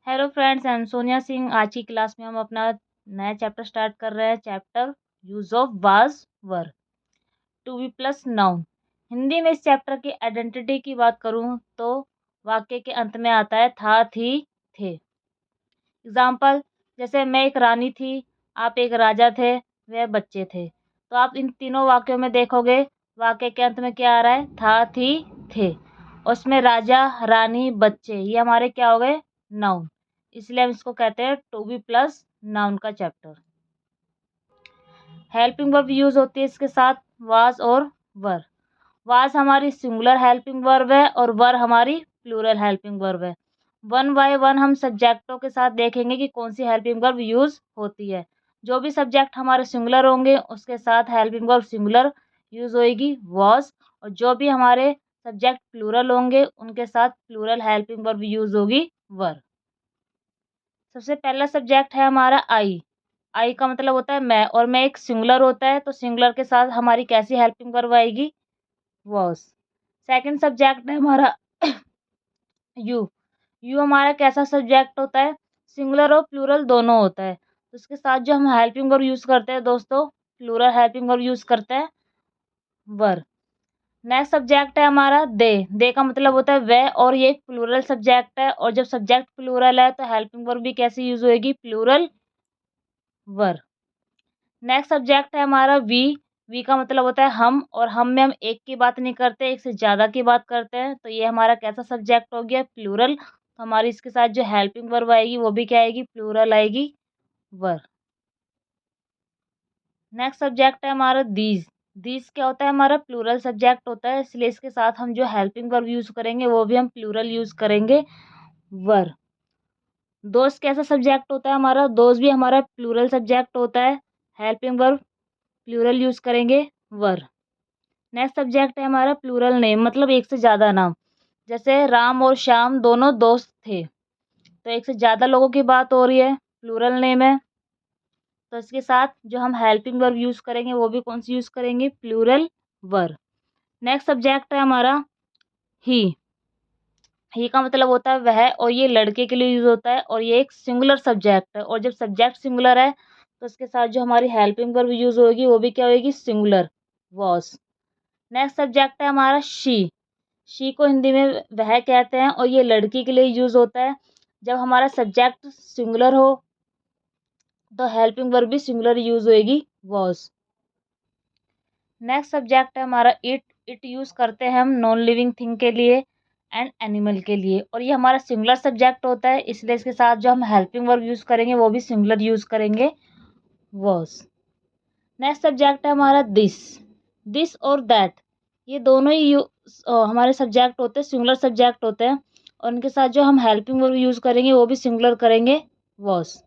Hello friends, I am Sonia Singh. आज की class में हम अपना नया चैप्टर स्टार्ट कर रहे हैं। Chapter use of was were to be plus noun. Hindi में इस चैप्टर की आइडेंटिटी की बात करूं तो वाक्य के अंत में आता है था, थी, थे। एग्जाम्पल, जैसे मैं एक रानी थी, आप एक राजा थे, वह बच्चे थे। तो आप इन तीनों वाक्यों में देखोगे वाक्य के अंत में क्या आ रहा है, था, थी, थे। उसमें राजा, रानी, बच्चे ये हमारे क्या हो गए, नाउन। इसलिए हम इसको कहते हैं टू बी प्लस नाउन का चैप्टर। हेल्पिंग वर्ब यूज होती है इसके साथ वाज और वर। वाज हमारी सिंगुलर हेल्पिंग वर्ब है और वर हमारी प्लूरल हेल्पिंग वर्ब है। वन बाय वन हम सब्जेक्टों के साथ देखेंगे कि कौन सी हेल्पिंग वर्ब यूज होती है। जो भी सब्जेक्ट हमारे सिंगुलर होंगे उसके साथ हेल्पिंग वर्ब सिंगुलर यूज होएगी वाज, और जो भी हमारे सब्जेक्ट प्लूरल होंगे उनके साथ प्लूरल हेल्पिंग वर्ब यूज होगी वर। सबसे पहला सब्जेक्ट है हमारा आई। आई का मतलब होता है मैं, और मैं एक सिंगुलर होता है तो सिंगुलर के साथ हमारी कैसी हेल्पिंग वर्ब आएगी, वॉज। सेकंड सब्जेक्ट है हमारा यू। यू हमारा कैसा सब्जेक्ट होता है, सिंगुलर और प्लूरल दोनों होता है। तो उसके साथ जो हम हेल्पिंग वर्ब यूज करते हैं दोस्तों, प्लूरल हेल्पिंग वर्ब यूज करते हैं वर। नेक्स्ट सब्जेक्ट है हमारा दे। दे का मतलब होता है वह, और ये एक प्लूरल सब्जेक्ट है, और जब सब्जेक्ट प्लूरल है तो हेल्पिंग वर्ब भी कैसे यूज होएगी, प्लूरल वर। नेक्स्ट सब्जेक्ट है हमारा वी। वी का मतलब होता है हम, और हम में हम एक की बात नहीं करते, एक से ज़्यादा की बात करते हैं। तो ये हमारा कैसा सब्जेक्ट हो गया, प्लूरल। तो हमारी इसके साथ जो हेल्पिंग वर्ब आएगी वो भी क्या आएगी, प्लूरल आएगी, वर। नेक्स्ट सब्जेक्ट है हमारा दीज। दीज क्या होता है, हमारा प्लूरल सब्जेक्ट होता है, इसलिए इसके साथ हम जो हेल्पिंग वर्ब यूज करेंगे वो भी हम प्लूरल यूज करेंगे, वर। दोस्त कैसा सब्जेक्ट होता है हमारा, दोस्त भी हमारा प्लूरल सब्जेक्ट होता है, हेल्पिंग वर्ब प्लूरल यूज करेंगे, वर। नेक्स्ट सब्जेक्ट है हमारा प्लूरल नेम, मतलब एक से ज़्यादा नाम। जैसे राम और श्याम दोनों दोस्त थे, तो एक से ज़्यादा लोगों की बात हो रही है, प्लूरल नेम है। तो इसके साथ जो हम हेल्पिंग वर्ब यूज़ करेंगे वो भी कौन सी यूज़ करेंगे, प्लूरल वर। नेक्स्ट सब्जेक्ट है हमारा ही। ही का मतलब होता है वह, और ये लड़के के लिए यूज़ होता है, और ये एक सिंगुलर सब्जेक्ट है। और जब सब्जेक्ट सिंगुलर है तो उसके साथ जो हमारी हेल्पिंग वर्ब यूज़ होगी वो भी क्या होगी, सिंगुलर, वॉज। नेक्स्ट सब्जेक्ट है हमारा शी को हिंदी में वह कहते हैं, और ये लड़की के लिए यूज होता है। जब हमारा सब्जेक्ट सिंगुलर हो तो हेल्पिंग वर्ब भी सिंगुलर यूज होएगी, वॉज। नेक्स्ट सब्जेक्ट है हमारा इट। इट यूज करते हैं हम नॉन लिविंग थिंग के लिए एंड एनिमल के लिए, और ये हमारा सिंगुलर सब्जेक्ट होता है, इसलिए इसके साथ जो हम हेल्पिंग वर्ब यूज करेंगे वो भी सिंगुलर यूज करेंगे, वॉज। नेक्स्ट सब्जेक्ट है हमारा दिस। दिस और दैट ये दोनों ही हमारे सब्जेक्ट होते हैं, सिंगुलर सब्जेक्ट होते हैं, और उनके साथ जो हम हेल्पिंग वर्ब यूज करेंगे वो भी सिंगुलर करेंगे, वॉज।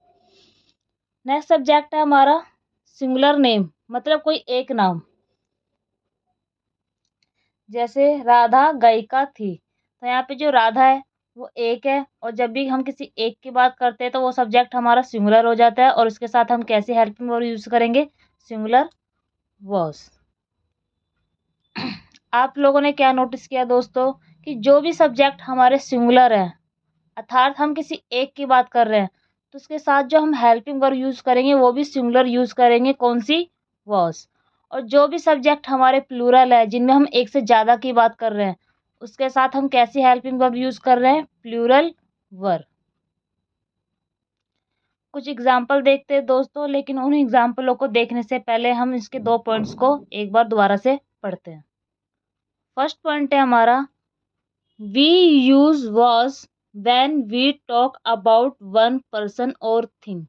नेक्स्ट सब्जेक्ट है हमारा सिंगुलर नेम, मतलब कोई एक नाम। जैसे राधा गायिका थी, तो यहाँ पे जो राधा है वो एक है, और जब भी हम किसी एक की बात करते हैं तो वो सब्जेक्ट हमारा सिंगुलर हो जाता है, और उसके साथ हम कैसी हेल्पिंग वर्ब यूज करेंगे, सिंगुलर, वॉज। आप लोगों ने क्या नोटिस किया दोस्तों, कि जो भी सब्जेक्ट हमारे सिंगुलर है, अर्थात हम किसी एक की बात कर रहे हैं, तो उसके साथ जो हम हेल्पिंग वर्ब यूज करेंगे वो भी सिंगुलर यूज करेंगे, कौन सी, वॉज। और जो भी सब्जेक्ट हमारे प्लूरल है, जिनमें हम एक से ज़्यादा की बात कर रहे हैं, उसके साथ हम कैसी हेल्पिंग वर्ब यूज कर रहे हैं, प्लूरल वर्ब। कुछ एग्जाम्पल देखते हैं दोस्तों, लेकिन उन एग्जाम्पलों को देखने से पहले हम इसके दो पॉइंट्स को एक बार दोबारा से पढ़ते हैं। फर्स्ट पॉइंट है हमारा, we use was when we talk about one person और थिंग।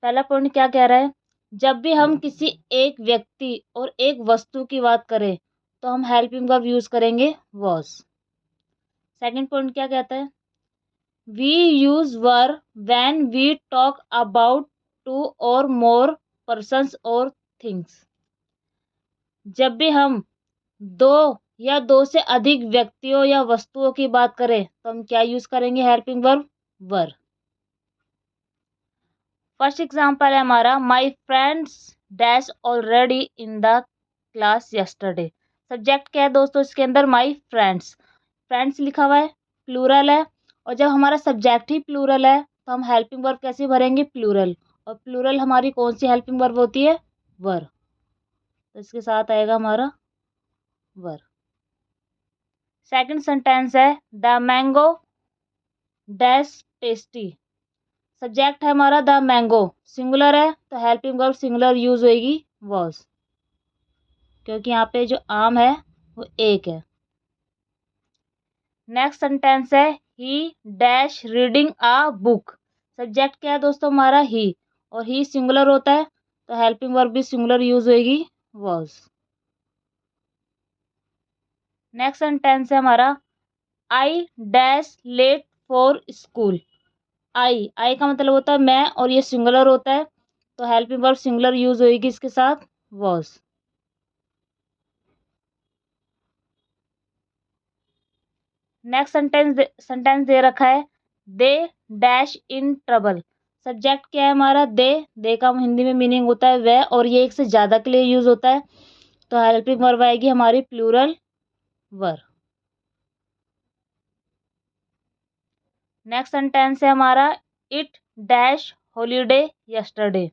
पहला पॉइंट क्या कह रहा है, जब भी हम किसी एक व्यक्ति और एक वस्तु की बात करें तो हम हेल्पिंग वर्ब यूज करेंगे, वॉज। सेकंड पॉइंट क्या कहता है, we use were when we talk about two और मोर पर्सन्स और थिंग्स। जब भी हम दो या दो से अधिक व्यक्तियों या वस्तुओं की बात करें तो हम क्या यूज करेंगे, हेल्पिंग वर्ब, वर। फर्स्ट एग्जांपल है हमारा, my friends dash already in the class yesterday. Subject क्या है दोस्तों इसके अंदर, माय फ्रेंड्स। फ्रेंड्स लिखा हुआ है, प्लूरल है, और जब हमारा सब्जेक्ट ही प्लूरल है तो हम हेल्पिंग वर्ब कैसे भरेंगे, प्लूरल। और प्लूरल हमारी कौन सी हेल्पिंग वर्ब होती है, वर। तो इसके साथ आएगा हमारा वर। सेकंड सेंटेंस है the mango dash tasty. Subject है हमारा द मैंगो, सिंगुलर है तो हेल्पिंग वर्ब सिंगुलर यूज होएगी वॉज, क्योंकि यहाँ पे जो आम है वो एक है। नेक्स्ट सेंटेंस है ही dash reading a book. Subject क्या है दोस्तों हमारा ही, और ही सिंगुलर होता है तो हेल्पिंग वर्ब भी सिंगुलर यूज होएगी वॉज। नेक्स्ट सेंटेंस है हमारा I dash late for school. I का मतलब होता है मैं, और ये सिंगुलर होता है तो हेल्पिंग वर्ब सिंगुलर यूज होएगी इसके साथ वॉज। नेक्स्ट सेंटेंस दे रखा है they dash in trouble. Subject क्या है हमारा दे का हिंदी में मीनिंग होता है वह, और ये एक से ज़्यादा के लिए यूज होता है तो हेल्पिंग वर्ब आएगी हमारी प्लूरल वर। नेक्स्ट सेंटेंस है हमारा it dash holiday yesterday.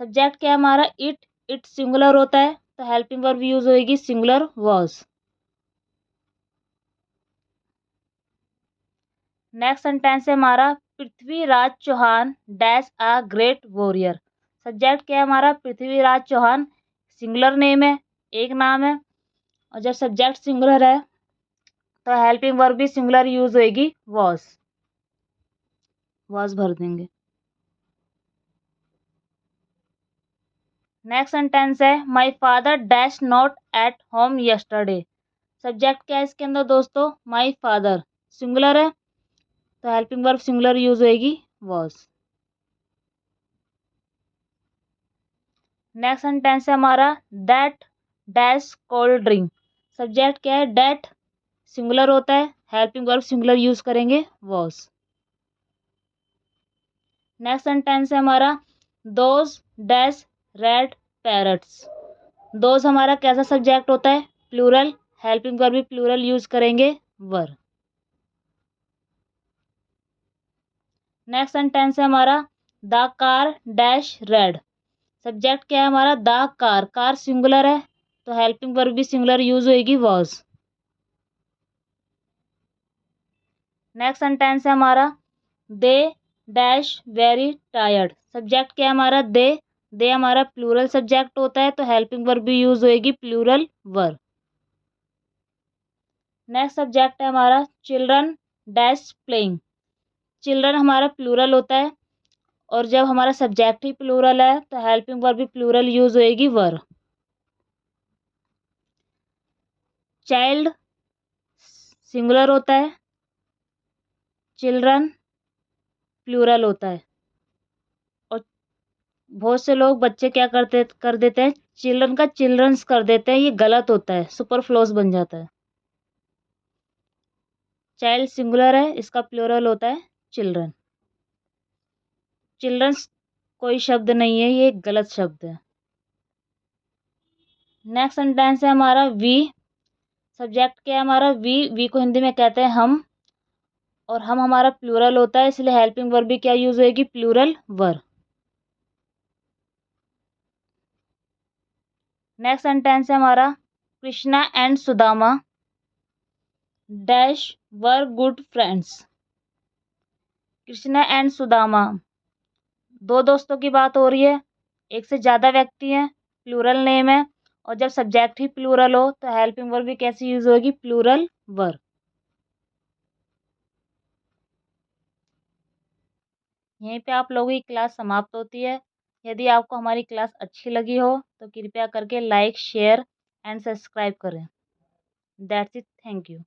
Subject क्या है हमारा इट सिंगुलर होता है तो हेल्पिंग वर्ब यूज होएगी सिंगुलर वॉज। नेक्स्ट सेंटेंस है हमारा Prithviraj Chauhan dash a great warrior. Subject क्या है हमारा पृथ्वीराज चौहान, सिंगुलर नेम है, एक नाम है, और जब सब्जेक्ट सिंगुलर है तो हेल्पिंग वर्ब भी सिंगुलर यूज होएगी वॉज भर देंगे। नेक्स्ट सेंटेंस है my father dash not at home yesterday. Subject क्या है इसके अंदर दोस्तों, माई फादर, सिंगुलर है तो हेल्पिंग वर्ब सिंगुलर यूज होएगी वॉज। नेक्स्ट सेंटेंस है हमारा that dash cold drink. Subject क्या है डैट, सिंगुलर होता है, हेल्पिंग वर्ब सिंगुलर यूज करेंगे वॉज। नेक्स्ट सेंटेंस है हमारा those dash red parrots. Those हमारा कैसा सब्जेक्ट होता है, प्लूरल, हेल्पिंग वर्ब भी प्लूरल यूज करेंगे वर। नेक्स्ट सेंटेंस है हमारा the car dash red. Subject क्या है हमारा द कार सिंगुलर है तो हेल्पिंग वर्ब भी सिंगुलर यूज होएगी वॉज। नेक्स्ट सेंटेंस है हमारा they dash very tired. Subject क्या है हमारा दे हमारा प्लूरल सब्जेक्ट होता है तो हेल्पिंग वर्ब भी यूज होएगी प्लूरल वर। नेक्स्ट सब्जेक्ट है हमारा चिल्ड्रन डैश प्लेइंग। चिल्ड्रन हमारा प्लूरल होता है, और जब हमारा सब्जेक्ट ही प्लूरल है तो हेल्पिंग वर्ब भी प्लूरल यूज होएगी वर। चाइल्ड सिंगुलर होता है, चिल्ड्रन प्लूरल होता है, और बहुत से लोग बच्चे क्या कर देते हैं चिल्ड्रन का चिल्ड्रंस कर देते हैं, ये गलत होता है, सुपरफ्लोस बन जाता है। चाइल्ड सिंगुलर है, इसका प्लूरल होता है चिल्ड्रन। चिल्ड्रंस कोई शब्द नहीं है, ये एक गलत शब्द है। नेक्स्ट सेंटेंस है हमारा वी। सब्जेक्ट क्या है हमारा वी को हिंदी में कहते हैं हम, और हम हमारा प्लूरल होता है इसलिए हेल्पिंग वर्ब भी क्या यूज होएगी प्लूरल वर। नेक्स्ट सेंटेंस है हमारा Krishna and Sudama dash were good friends. Krishna and Sudama दो दोस्तों की बात हो रही है, एक से ज़्यादा व्यक्ति हैं, प्लूरल नेम है, और जब सब्जेक्ट ही प्लूरल हो तो हेल्पिंग वर्ब भी कैसी यूज होगी प्लूरल वर। यहीं पे आप लोगों की क्लास समाप्त होती है। यदि आपको हमारी क्लास अच्छी लगी हो तो कृपया करके लाइक शेयर एंड सब्सक्राइब करें। That's it, thank you.